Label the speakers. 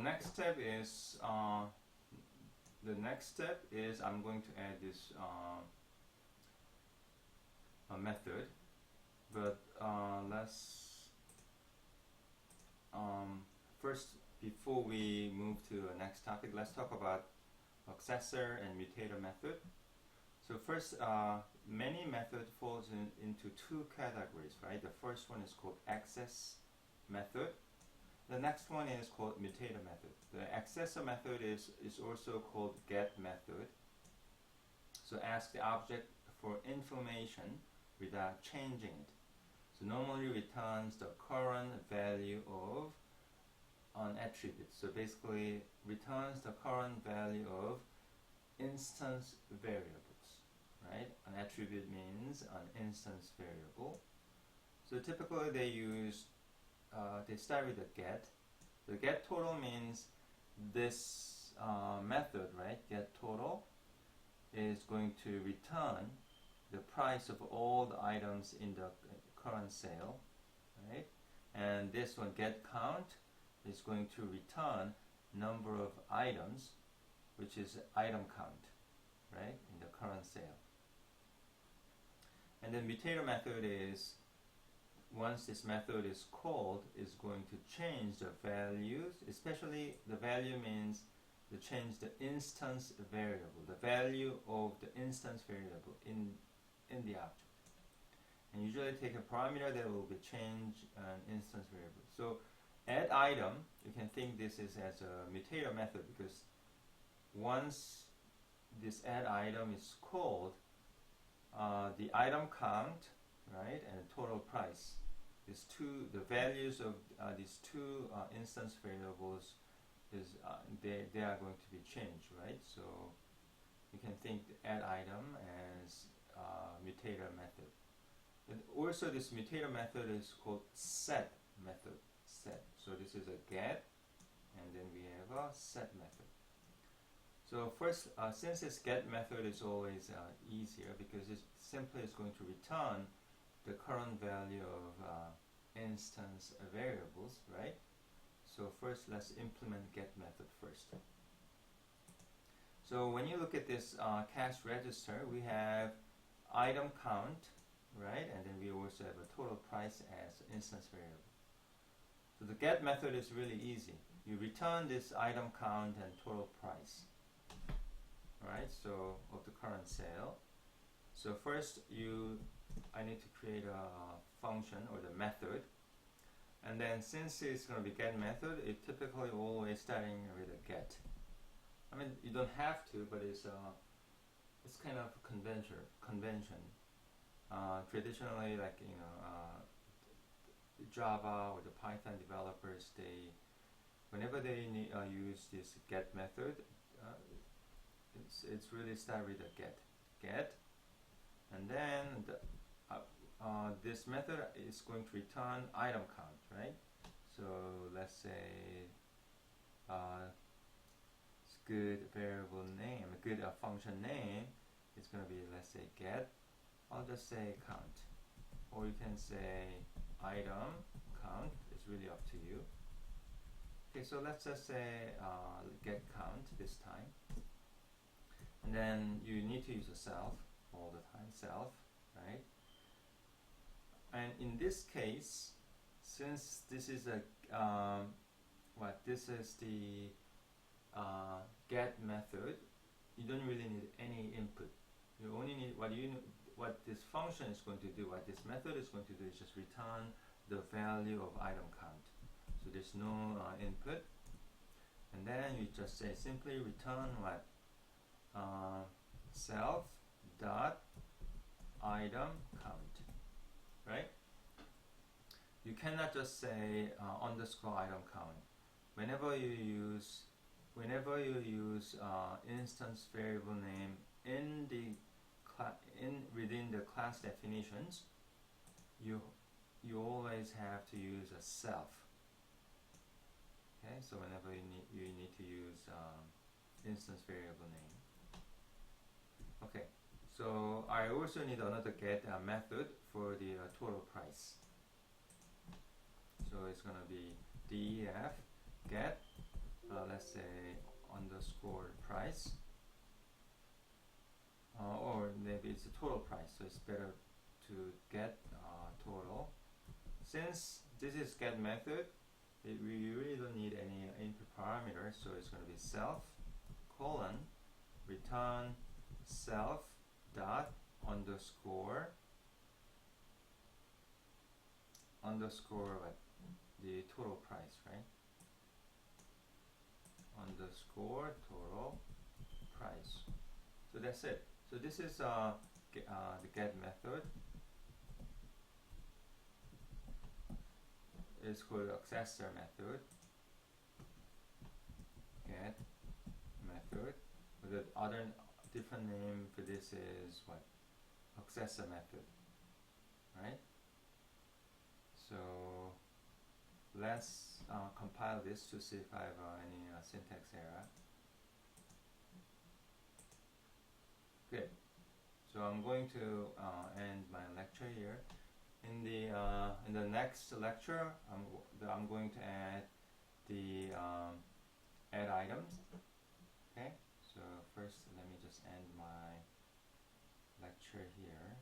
Speaker 1: next step is I'm going to add this a method, but let's first, before we move to the next topic, let's talk about accessor and mutator method. So first, many method falls into two categories, right? The first one is called access method. The next one is called mutator method. The accessor method is also called getMethod. So ask the object for information without changing it. So normally returns the current value of an attribute. So basically returns the current value of instance variables, right? An attribute means an instance variable. So typically they start with a get. The get total means this method, right? Get total is going to return the price of all the items in the current sale, right? And this one, get count, is going to return number of items, which is item count, right, in the current sale. And then mutator method is, once this method is called, is going to change the values, especially the value means to change the instance variable, the value of the instance variable in the object. And usually take a parameter that will be changed an instance variable. So add item, you can think this is as a mutator method, because once this add item is called, the item count, right, and total price, the values of these two instance variables they are going to be changed, right? So you can think the add item as mutator method. And also this mutator method is called set method. Set. So this is a get, and then we have a set method. So first, since this get method is always easier, because it simply is going to return the current value of instance variables, right? So first, let's implement get method first. So when you look at this cash register, we have item count, right? And then we also have a total price as instance variable. So the get method is really easy. You return this item count and total price, right? So of the current sale. So first I need to create a function or the method, and then since it's going to be get method, it typically always starting with a get. I mean, you don't have to, but it's kind of convention. Traditionally, like Java or the Python developers, whenever they use this get method, it's really start with a get, and then this method is going to return item count, right? So let's say it's good variable name, a good function name. It's going to be, let's say, get. I'll just say count, or you can say item count. It's really up to you. Okay, so let's just say get count this time, and then you need to use a self all the time, self, right? And in this case, since this is a this is the get method, you don't really need any input. You only need what this function is going to do, what this method is going to do, is just return the value of item count. So there's no input, and then you just say simply return what self dot item count, right? You cannot just say underscore item count. Whenever you use instance variable name within the class definitions, you always have to use a self. Okay, so whenever you need to use instance variable name. Okay, so I also need another get method for the total price. So it's going to be def get let's say underscore price, or maybe it's a total price, so it's better to get total. Since this is get method, we really don't need any input parameter, so it's going to be self colon return self dot underscore what, the total price, right? Underscore total price. So that's it. So this is the get method. It's called accessor method. Get method. But the other different name for this is what? Accessor method, right? So let's compile this to see if I have any syntax error. Good. So I'm going to end my lecture here. In the next lecture, I'm going to add the add items. Okay. So first, let me just end my lecture here.